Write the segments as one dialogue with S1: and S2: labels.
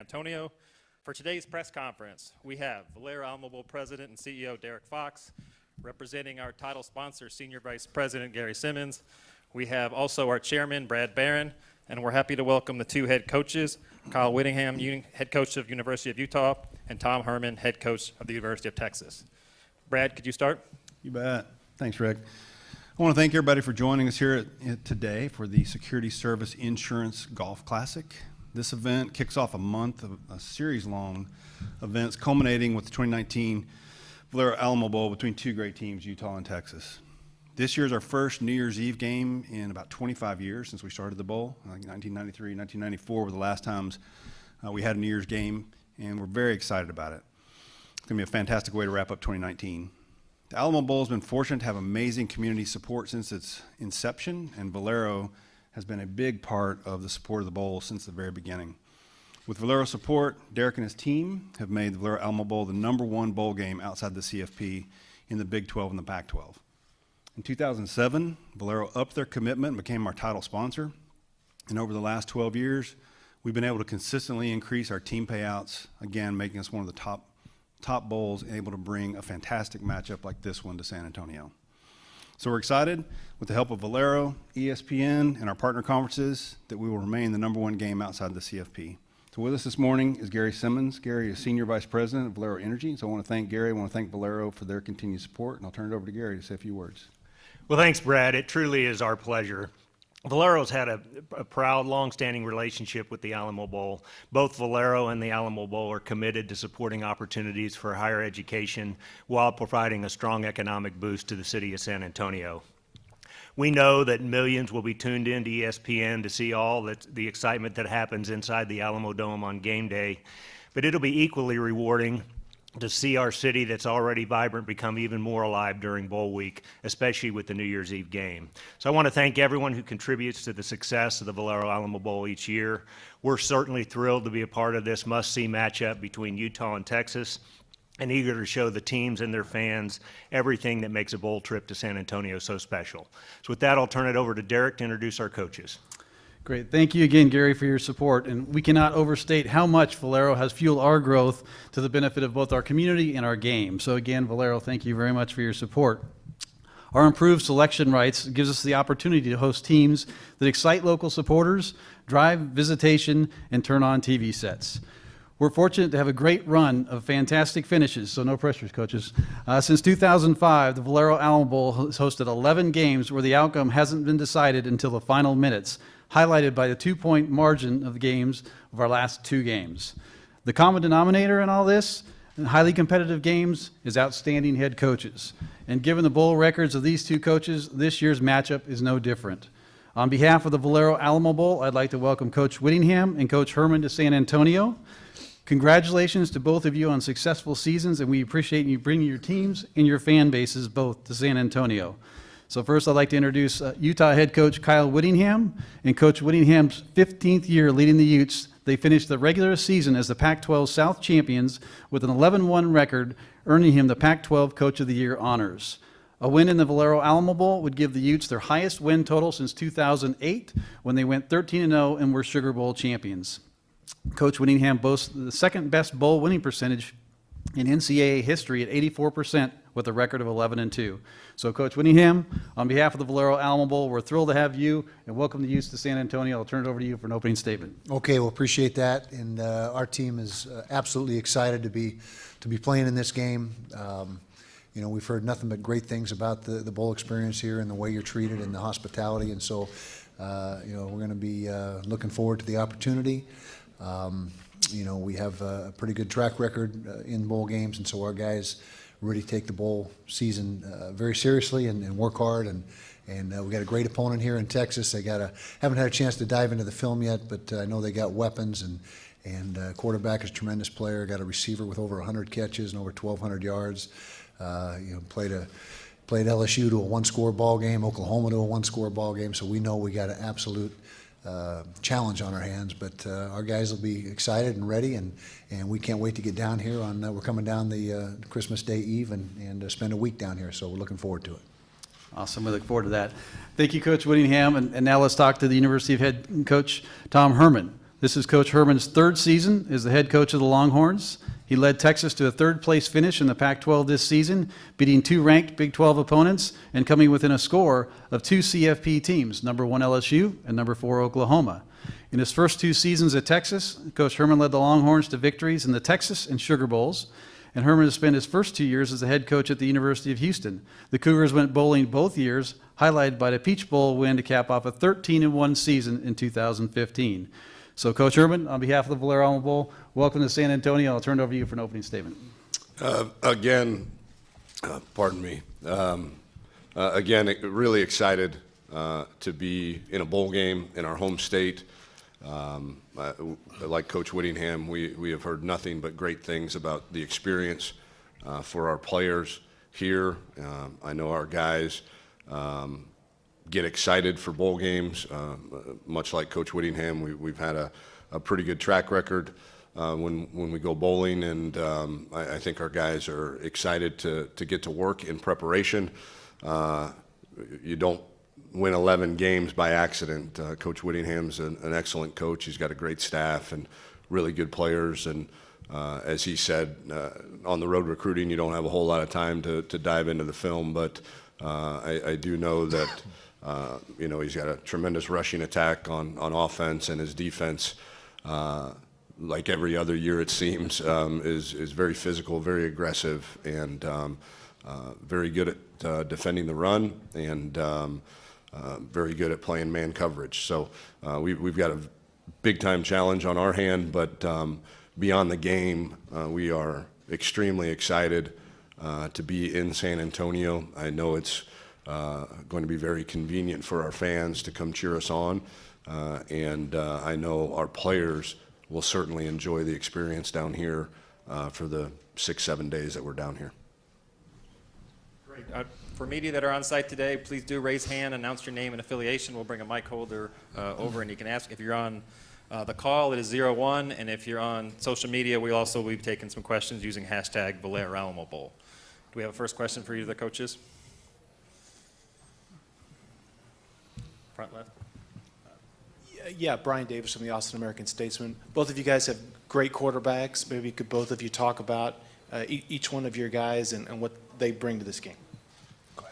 S1: Antonio. For today's press conference, we have Valero Alamo Bowl President and CEO Derek Fox, representing our title sponsor, Senior Vice President Gary Simmons. We have also our Chairman, Brad Barron, and we're happy to welcome the two head coaches, Kyle Whittingham, head coach of University of Utah, and Tom Herman, head coach of the University of Texas. Brad, could you start?
S2: You bet. Thanks, Rick. I want to thank everybody for joining us here today for the Security Service Insurance Golf Classic. This event kicks off a month of a series-long events culminating with the 2019 Valero Alamo Bowl between two great teams, Utah and Texas. This year is our first New Year's Eve game in about 25 years since we started the bowl. Like 1993, 1994 were the last times we had a New Year's game, and we're very excited about it. It's going to be a fantastic way to wrap up 2019. The Alamo Bowl has been fortunate to have amazing community support since its inception, and Valero has been a big part of the support of the bowl since the very beginning. With Valero support, Derek and his team have made the Valero Alamo Bowl the #1 bowl game outside the CFP in the Big 12 and the Pac-12. In 2007, Valero upped their commitment and became our title sponsor. And over the last 12 years, we've been able to consistently increase our team payouts, again, making us one of the top bowls and able to bring a fantastic matchup like this one to San Antonio. So we're excited, with the help of Valero, ESPN, and our partner conferences, that we will remain the #1 game outside the CFP. So with us this morning is Gary Simmons. Gary is Senior Vice President of Valero Energy. So I want to thank Gary, I want to thank Valero for their continued support, and I'll turn it over to Gary to say a few words.
S3: Well, thanks, Brad. It truly is our pleasure. Valero's had a proud, long-standing relationship with the Alamo Bowl. Both Valero and the Alamo Bowl are committed to supporting opportunities for higher education while providing a strong economic boost to the city of San Antonio. We know that millions will be tuned in to ESPN to see all the excitement that happens inside the Alamo Dome on game day, but it'll be equally rewarding to see our city that's already vibrant become even more alive during bowl week, especially with the New Year's Eve game. So I want to thank everyone who contributes to the success of the Valero Alamo Bowl each year. We're certainly thrilled to be a part of this must-see matchup between Utah and Texas, and eager to show the teams and their fans everything that makes a bowl trip to San Antonio so special. So with that, I'll turn it over to Derek to introduce our coaches.
S4: Great. Thank you again, Gary, for your support. And we cannot overstate how much Valero has fueled our growth to the benefit of both our community and our game. So again, Valero, thank you very much for your support. Our improved selection rights gives us the opportunity to host teams that excite local supporters, drive visitation, and turn on TV sets. We're fortunate to have a great run of fantastic finishes, so no pressures, coaches. Since 2005, the Valero Alamo Bowl has hosted 11 games where the outcome hasn't been decided until the final minutes, highlighted by the 2-point margin of the games of our last 2 games. The common denominator in all this, in highly competitive games, is outstanding head coaches. And given the bowl records of these two coaches, this year's matchup is no different. On behalf of the Valero Alamo Bowl, I'd like to welcome Coach Whittingham and Coach Herman to San Antonio. Congratulations to both of you on successful seasons, and we appreciate you bringing your teams and your fan bases both to San Antonio. So first, I'd like to introduce Utah head coach Kyle Whittingham. In Coach Whittingham's 15th year leading the Utes, they finished the regular season as the Pac-12 South champions with an 11-1 record, earning him the Pac-12 Coach of the Year honors. A win in the Valero Alamo Bowl would give the Utes their highest win total since 2008, when they went 13-0 and were Sugar Bowl champions. Coach Whittingham boasts the second-best bowl winning percentage in NCAA history at 84%, with a record of 11-2. So, Coach Whittingham, on behalf of the Valero Alamo Bowl, we're thrilled to have you, and welcome the Utes to San Antonio. I'll turn it over to you for an opening statement.
S5: Okay, well, appreciate that, and our team is absolutely excited to be playing in this game. You know, we've heard nothing but great things about the bowl experience here and the way you're treated and the hospitality, and so you know, we're going to be looking forward to the opportunity. You know, we have a pretty good track record in bowl games, and so our guys really take the bowl season very seriously and work hard. And we got a great opponent here in Texas. Haven't had a chance to dive into the film yet, but I know they got weapons, and quarterback is a tremendous player. Got a receiver with over 100 catches and over 1,200 yards. You know, played LSU to a 1-score ball game, Oklahoma to a 1-score ball game. So we know we got an absolute challenge on our hands, but our guys will be excited and ready, and we can't wait to get down here. We're coming down the Christmas Day Eve and spend a week down here, so we're looking forward to it.
S4: Awesome. We look forward to that. Thank you, Coach Whittingham. And now let's talk to the University of Head Coach Tom Herman. This is Coach Herman's third season as the head coach of the Longhorns. He led Texas to a third-place finish in the Pac-12 this season, beating two ranked Big 12 opponents and coming within a score of two CFP teams, number 1 LSU and number 4 Oklahoma. In his first 2 seasons at Texas, Coach Herman led the Longhorns to victories in the Texas and Sugar Bowls, and Herman has spent his first 2 years as the head coach at the University of Houston. The Cougars went bowling both years, highlighted by the Peach Bowl win to cap off a 13-1 season in 2015. So, Coach Herman, on behalf of the Valero Alamo Bowl, welcome to San Antonio. I'll turn it over to you for an opening statement.
S6: Pardon me. Again, really excited to be in a bowl game in our home state. Like Coach Whittingham, we have heard nothing but great things about the experience for our players here. I know our guys get excited for bowl games, much like Coach Whittingham. We've had a pretty good track record when we go bowling, and I think our guys are excited to get to work in preparation. You don't win 11 games by accident. Coach Whittingham's an excellent coach. He's got a great staff and really good players, and as he said, on the road recruiting, you don't have a whole lot of time to dive into the film, but I do know that he's got a tremendous rushing attack on offense, and his defense, like every other year it seems, is very physical, very aggressive, and very good at defending the run, and very good at playing man coverage. So we've got a big-time challenge on our hand, but beyond the game, we are extremely excited to be in San Antonio. I know it's going to be very convenient for our fans to come cheer us on, and I know our players will certainly enjoy the experience down here for the 6-7 days that we're down here.
S1: Great. For media that are on site today, please do raise hand, announce your name and affiliation. We'll bring a mic holder over, and you can ask. If you're on the call, it is 01, and if you're on social media, we'll also be taking some questions using hashtag Valero Alamo Bowl. Do we have a first question for you, the coaches? Front left.
S7: Yeah, Brian Davis from the Austin American Statesman. Both of you guys have great quarterbacks. Maybe could both of you talk about each one of your guys and what they bring to this game? Go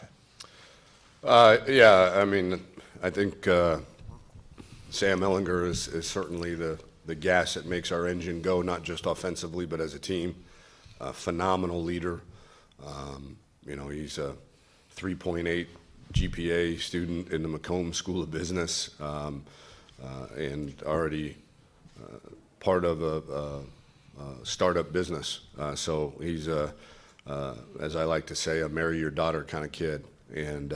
S7: ahead.
S6: Yeah, I mean, I think Sam Millinger is certainly the gas that makes our engine go, not just offensively, but as a team. Phenomenal leader. He's a 3.8 GPA student in the Macomb School of Business, and already part of a startup business. So he's, as I like to say, a marry your daughter kind of kid. And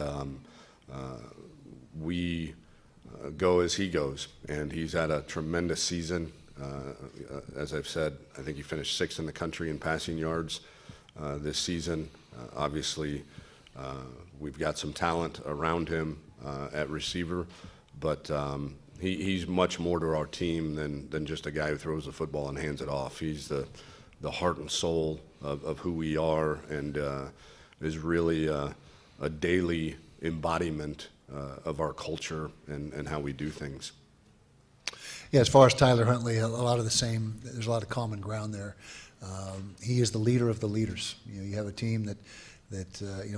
S6: we go as he goes, and he's had a tremendous season. As I've said, I think he finished 6th in the country in passing yards this season. Obviously, we've got some talent around him at receiver, but he's much more to our team than just a guy who throws the football and hands it off. He's the heart and soul of who we are, and is really a daily embodiment of our culture and how we do things.
S5: Yeah, as far as Tyler Huntley, a lot of the same. There's a lot of common ground there. He is the leader of the leaders. You have a team that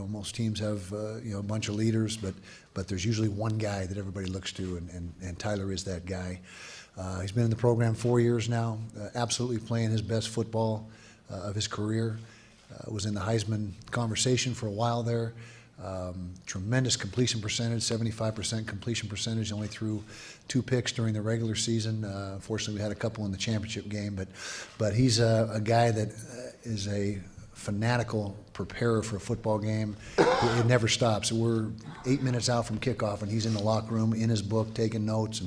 S5: most teams have a bunch of leaders, but there's usually one guy that everybody looks to, and Tyler is that guy. He's been in the program 4 years now, absolutely playing his best football of his career. Was in the Heisman conversation for a while there. Tremendous completion percentage, 75% completion percentage. Only threw 2 picks during the regular season. Unfortunately, we had a couple in the championship game, but he's a guy that is a fanatical preparer for a football game. It never stops. We're 8 minutes out from kickoff, and he's in the locker room in his book taking notes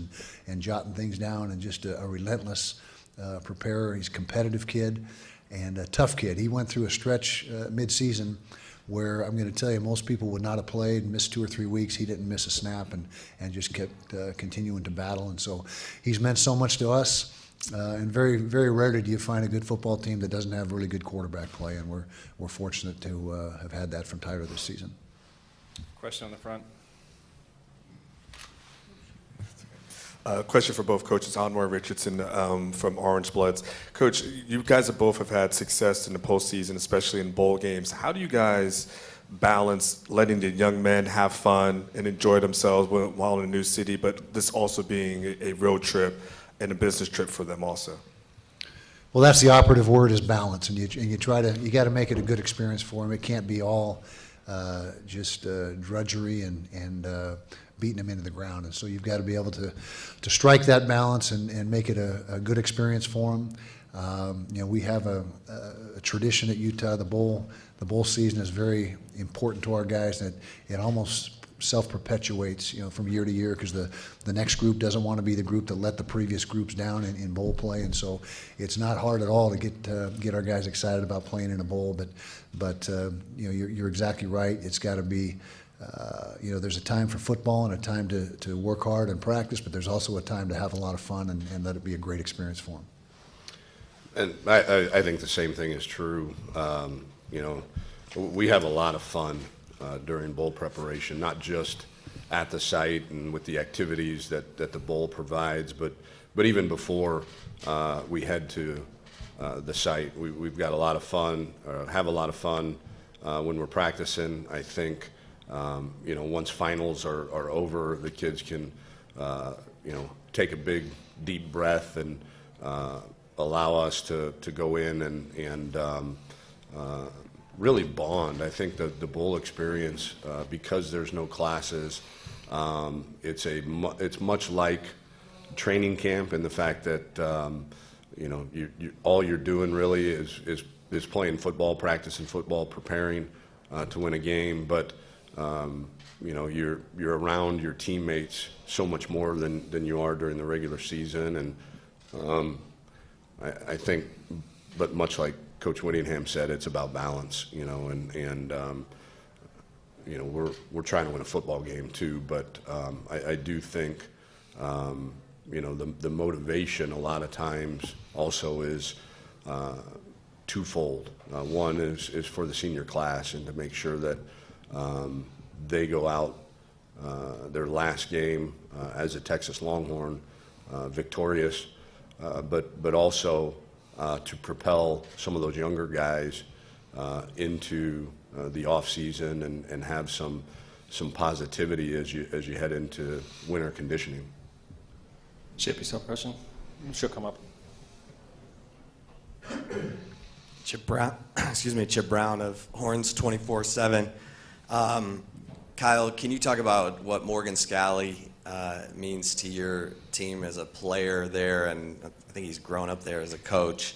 S5: and jotting things down, and just a relentless preparer. He's a competitive kid and a tough kid. He went through a stretch mid-season where I'm going to tell you most people would not have played, missed 2 or 3 weeks. He didn't miss a snap and just kept continuing to battle. And so he's meant so much to us. And very, very rarely do you find a good football team that doesn't have really good quarterback play, and we're fortunate to have had that from Tyler this season.
S1: Question on the front.
S8: Question for both coaches. Anwar Richardson from Orange Bloods. Coach, you guys both have had success in the postseason, especially in bowl games. How do you guys balance letting the young men have fun and enjoy themselves while in a new city, but this also being a road trip and a business trip for them also?
S5: Well, that's the operative word, is balance, and you got to make it a good experience for them. It can't be all just drudgery and beating them into the ground. And so you've got to be able to strike that balance and make it a good experience for them. We have a tradition at Utah. The bowl season is very important to our guys, that it almost self-perpetuates, from year to year, because the next group doesn't want to be the group that let the previous groups down in bowl play. And so it's not hard at all to get our guys excited about playing in a bowl. But you're exactly right. It's got to be, there's a time for football and a time to work hard and practice, but there's also a time to have a lot of fun and let it be a great experience for them.
S6: And I think the same thing is true. We have a lot of fun during bowl preparation, not just at the site and with the activities that the bowl provides, but even before we head to the site. We've got a lot of fun, have a lot of fun when we're practicing. I think, once finals are over, the kids can, take a big, deep breath and allow us to go in and really bond. I think the bowl experience, because there's no classes, it's much like training camp in the fact that all you're doing really is playing football, practicing football, preparing to win a game. But you're around your teammates so much more than you are during the regular season, and I think, but much like Coach Whittingham said, it's about balance, and we're trying to win a football game too, but I do think, the motivation a lot of times also is twofold. One is for the senior class, and to make sure that they go out their last game as a Texas Longhorn victorious, but also to propel some of those younger guys into the off season and have some positivity as you head into winter conditioning.
S9: Chip, yourself a question? She'll come up.
S10: Chip Brown of Horns 24/7. Kyle, can you talk about what Morgan Scally means to your team as a player there, and I think he's grown up there as a coach.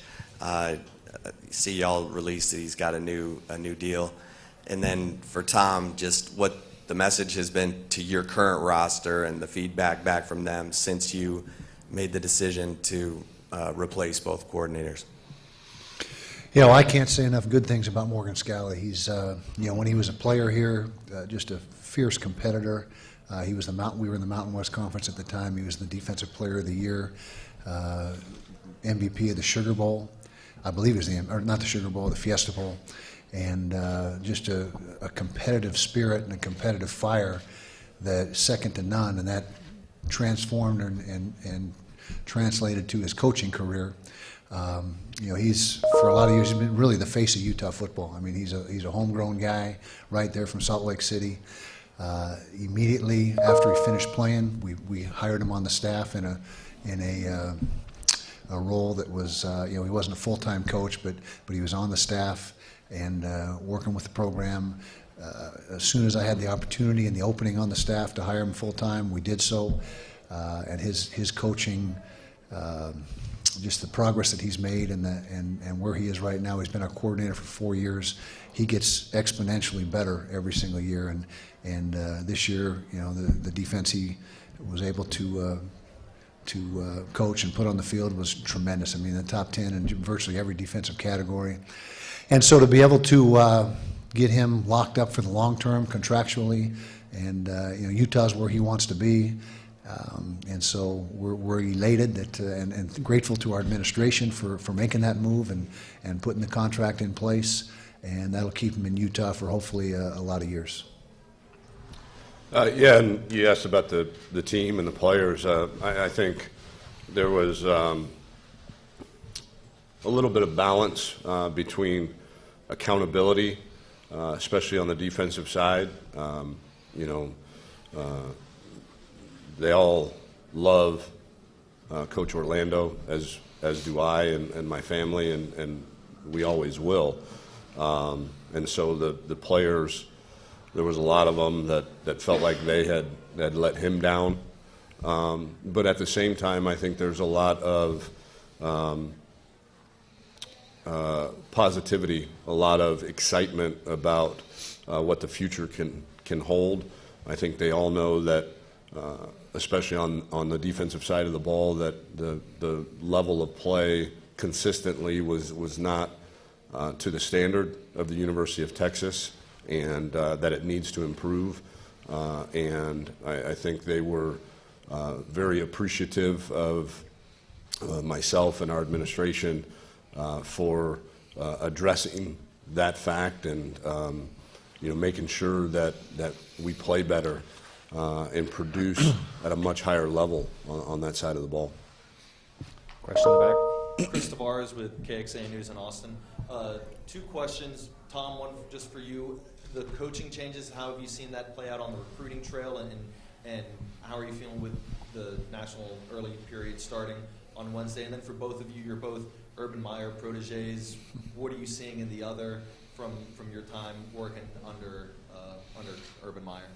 S10: See y'all released that he's got a new deal, and then for Tom, just what the message has been to your current roster and the feedback back from them since you made the decision to replace both coordinators.
S5: I can't say enough good things about Morgan Scally. He's, when he was a player here, just a fierce competitor. We were in the Mountain West Conference at the time. He was the Defensive Player of the Year, MVP of the Sugar Bowl. I believe it was not the Sugar Bowl, the Fiesta Bowl. And just a competitive spirit and a competitive fire that second to none. And that transformed and translated to his coaching career. He's, for a lot of years, he's been really the face of Utah football. I mean, he's a homegrown guy right there from Salt Lake City. Immediately after he finished playing, we hired him on the staff in a role that was, he wasn't a full-time coach, but he was on the staff and working with the program. As soon as I had the opportunity and the opening on the staff to hire him full-time, we did so. And his coaching, just the progress that he's made and where he is right now. He's been our coordinator for 4 years. He gets exponentially better every single year. And this year, the defense he was able to coach and put on the field was tremendous. I mean, the top 10 in virtually every defensive category. And so to be able to get him locked up for the long term contractually, and Utah's where he wants to be. And so we're elated and grateful to our administration for making that move and putting the contract in place, and that'll keep him in Utah for hopefully a lot of years.
S6: Yeah, and you asked about the team and the players. I think there was a little bit of balance between accountability, especially on the defensive side. They all love Coach Orlando, as do I and my family, and we always will. And so the players, there was a lot of them that felt like they had let him down. But at the same time, I think there's a lot of positivity, a lot of excitement about what the future can hold. I think they all know that, especially on the defensive side of the ball, that the level of play consistently was not to the standard of the University of Texas, and that it needs to improve. And I think they were very appreciative of myself and our administration for addressing that fact and making sure that we play better and produce at a much higher level on that side of the ball.
S9: Question in the back.
S11: Chris Tavares with KXA News in Austin. Two questions. Tom, one just for you. The coaching changes, how have you seen that play out on the recruiting trail, and how are you feeling with the national early period starting on Wednesday? And then for both of you, you're both Urban Meyer proteges. What are you seeing in the other from your time working under Urban Meyer?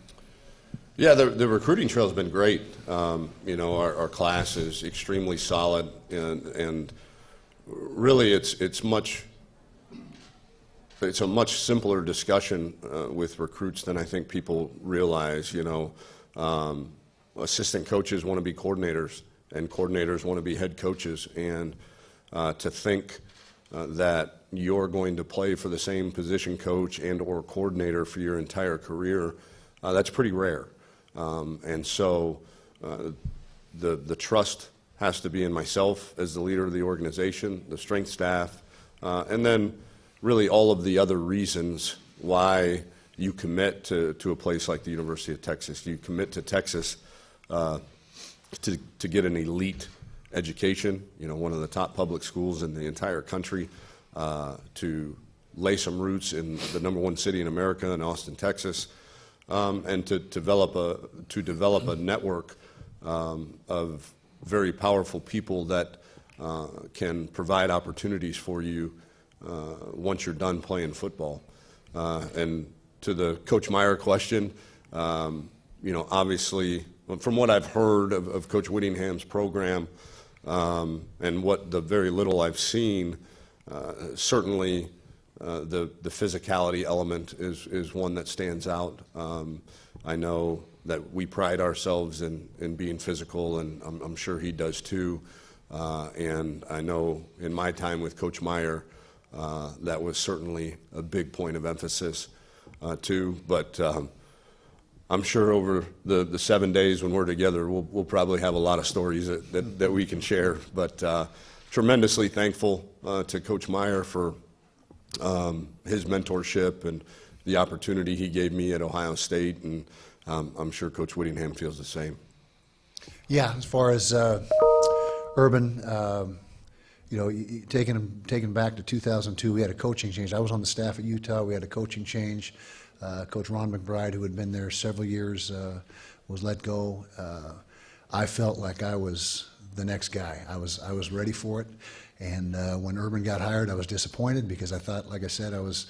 S6: Yeah, the recruiting trail has been great. Our class is extremely solid, and really it's a much simpler discussion with recruits than I think people realize. Assistant coaches want to be coordinators, and coordinators want to be head coaches, and to think that you're going to play for the same position coach and or coordinator for your entire career, that's pretty rare. And so the trust has to be in myself as the leader of the organization, the strength staff, and then really all of the other reasons why you commit to a place like the University of Texas. You commit to Texas to get an elite education, one of the top public schools in the entire country, to lay some roots in the #1 city in America, in Austin, Texas, and to develop a network of very powerful people that can provide opportunities for you once you're done playing football. And to the Coach Meyer question, obviously, from what I've heard of Coach Whittingham's program and what the very little I've seen, certainly the physicality element is one that stands out. I know that we pride ourselves in being physical, and I'm sure he does too. And I know in my time with Coach Meyer, that was certainly a big point of emphasis too. But I'm sure over the 7 days when we're together, we'll probably have a lot of stories that we can share. But tremendously thankful to Coach Meyer for his mentorship and the opportunity he gave me at Ohio State, and I'm sure Coach Whittingham feels the same.
S5: Yeah, as far as Urban, taking back to 2002, we had a coaching change. I was on the staff at Utah. We had a coaching change. Coach Ron McBride, who had been there several years, was let go. I felt like I was the next guy. I was ready for it. And when Urban got hired, I was disappointed because I thought, like I said, I was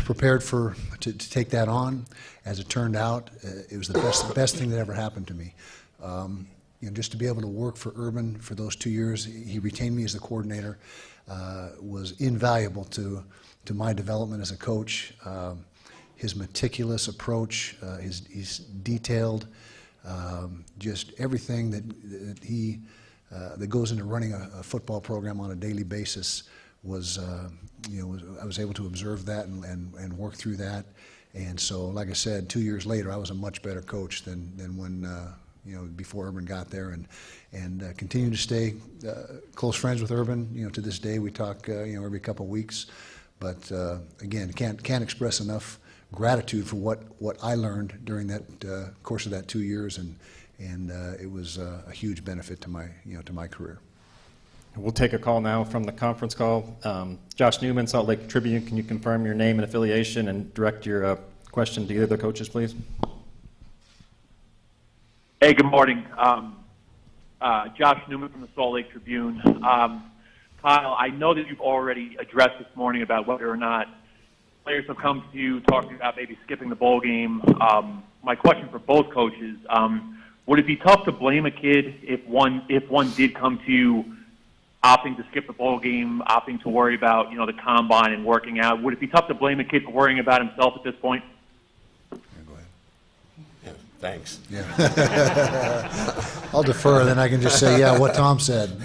S5: prepared to take that on. As it turned out, it was the best thing that ever happened to me. Just to be able to work for Urban for those 2 years, he retained me as the coordinator, was invaluable to my development as a coach. His meticulous approach, his detailed, just everything that goes into running a football program on a daily basis was, I was able to observe that and work through that. And so, like I said, 2 years later, I was a much better coach than when before Urban got there, and continue to stay close friends with Urban. To this day, we talk every couple of weeks. But again, can't express enough gratitude for what I learned during that course of that 2 years, and it was a huge benefit to my career.
S9: We'll take a call now from the conference call. Josh Newman, Salt Lake Tribune, can you confirm your name and affiliation and direct your question to either of the coaches, please?
S12: Hey, good morning. Josh Newman from the Salt Lake Tribune. Kyle, I know that you've already addressed this morning about whether or not players have come to you talking about maybe skipping the bowl game. My question for both coaches, would it be tough to blame a kid if one did come to you opting to skip the bowl game, opting to worry about, the combine and working out? Would it be tough to blame a kid for worrying about himself at this point?
S6: Thanks.
S5: Yeah. I'll defer, then I can just say, yeah, what Tom said.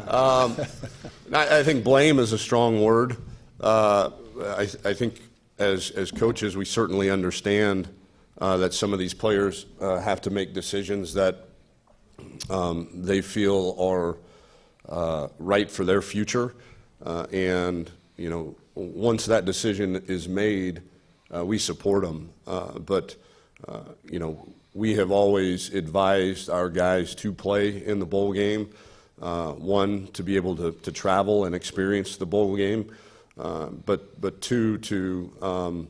S6: I think blame is a strong word. I think as coaches, we certainly understand that some of these players have to make decisions that they feel are right for their future. And, once that decision is made, we support them. But we have always advised our guys to play in the bowl game. One, to be able to travel and experience the bowl game, but two, to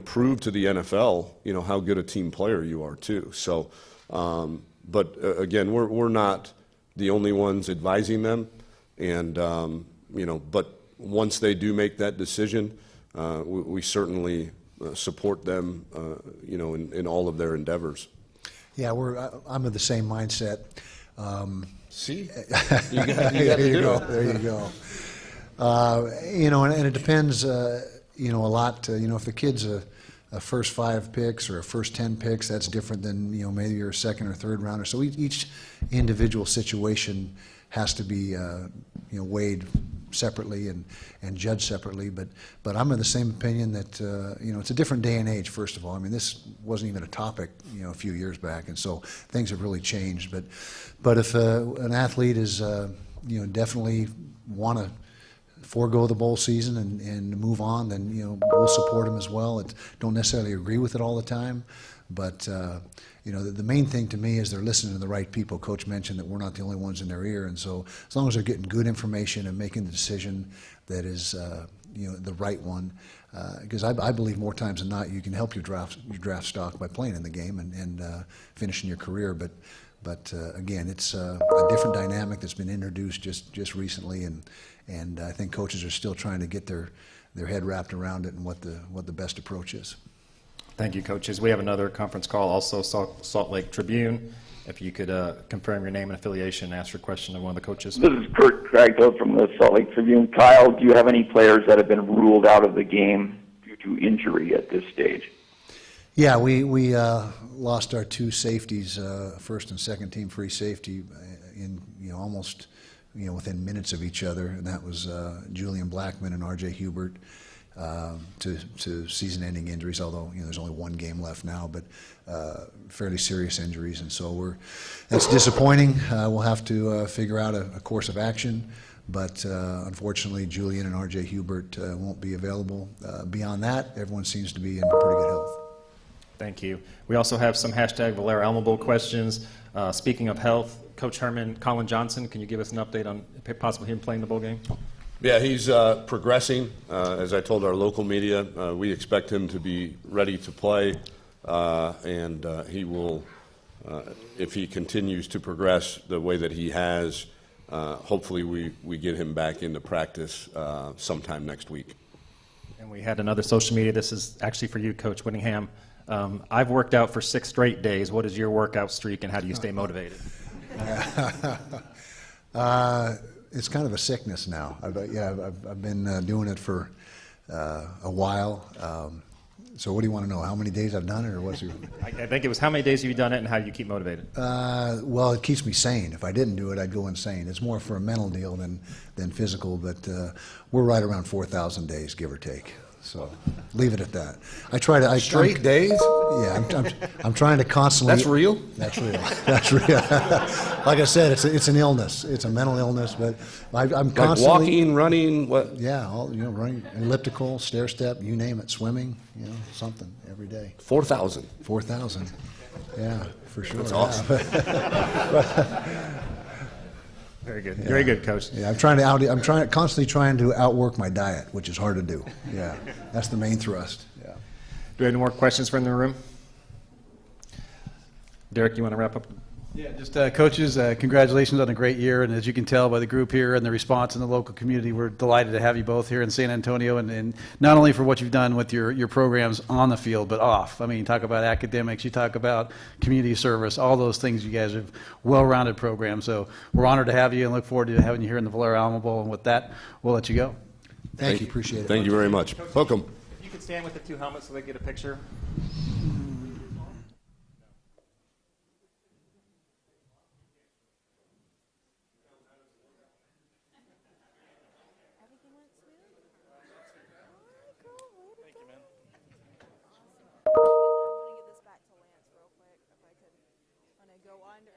S6: prove to the NFL how good a team player you are too. So, but again, we're not the only ones advising them, and but once they do make that decision, we certainly support them, in all of their endeavors.
S5: Yeah, I'm of the same mindset.
S6: See,
S5: there you go. There you go. And it depends, a lot. If the kid's a first 5 picks or a first 10 picks, that's different than maybe you're a second or third rounder. So each individual situation has to be weighed separately and judged separately. But I'm of the same opinion that it's a different day and age. First of all, I mean, this wasn't even a topic a few years back, and so things have really changed. But if an athlete is definitely want to forego the bowl season and move on, then we'll support them as well. Don't necessarily agree with it all the time, but the main thing to me is they're listening to the right people. Coach mentioned that we're not the only ones in their ear, and so as long as they're getting good information and making the decision that is the right one, because I believe more times than not you can help your draft stock by playing in the game and finishing your career, but again, it's a different dynamic that's been introduced just recently, and I think coaches are still trying to get their head wrapped around it and what the best approach is.
S9: Thank you, coaches. We have another conference call, also Salt Lake Tribune. If you could confirm your name and affiliation and ask your question to one of the coaches.
S13: This is Kurt Cragdale from the Salt Lake Tribune. Kyle, do you have any players that have been ruled out of the game due to injury at this stage?
S5: Yeah, we lost our 2 safeties, first and second team free safety, in almost within minutes of each other, and that was Julian Blackman and R.J. Hubert to season-ending injuries. Although there's only 1 game left now, but fairly serious injuries, and so that's disappointing. We'll have to figure out a course of action. But unfortunately, Julian and R.J. Hubert won't be available. Beyond that, everyone seems to be in pretty good health.
S9: Thank you. We also have some hashtag Valero Alamo Bowl questions. Speaking of health, Coach Herman, Colin Johnson, can you give us an update on possibly him playing the bowl game?
S6: Yeah, he's progressing. As I told our local media, we expect him to be ready to play, and he will, if he continues to progress the way that he has, hopefully we get him back into practice sometime next week.
S9: And we had another social media. This is actually for you, Coach Whittingham. I've worked out for 6 straight days. What is your workout streak, and how do you stay motivated?
S5: It's kind of a sickness now. I've been doing it for a while. So what do you want to know? How many days I've done it, or what's your?
S9: I think it was how many days have you done it, and how do you keep motivated?
S5: Well, it keeps me sane. If I didn't do it, I'd go insane. It's more for a mental deal than physical. But we're right around 4,000 days, give or take. So leave it at that. I try to.
S6: Straight days?
S5: Yeah, I'm trying to constantly.
S6: That's real?
S5: That's real. That's real. Like I said, it's an illness. It's a mental illness, but I'm constantly.
S6: Like walking, running, what?
S5: Yeah, running, elliptical, stair step, you name it, swimming, something every day.
S6: 4,000.
S5: 4,000. Yeah, for sure.
S6: That's awesome.
S9: Very good. Very good, Coach.
S5: Yeah, I'm constantly trying to outwork my diet, which is hard to do. Yeah, that's the main thrust. Yeah.
S9: Do we have any more questions from the room? Derek, you want to wrap up?
S4: Yeah, just coaches, congratulations on a great year, and as you can tell by the group here and the response in the local community, we're delighted to have you both here in San Antonio, and not only for what you've done with your programs on the field, but off. I mean, you talk about academics, you talk about community service, all those things. You guys have well-rounded programs, so we're honored to have you and look forward to having you here in the Valero Alamo Bowl, and with that, we'll let you go.
S5: Thank you, appreciate it.
S6: Thank you very much. Welcome.
S1: If you could stand with the two helmets so they get a picture.
S14: I'm going to give this back to Lance real quick, if I could. I'm going to go under.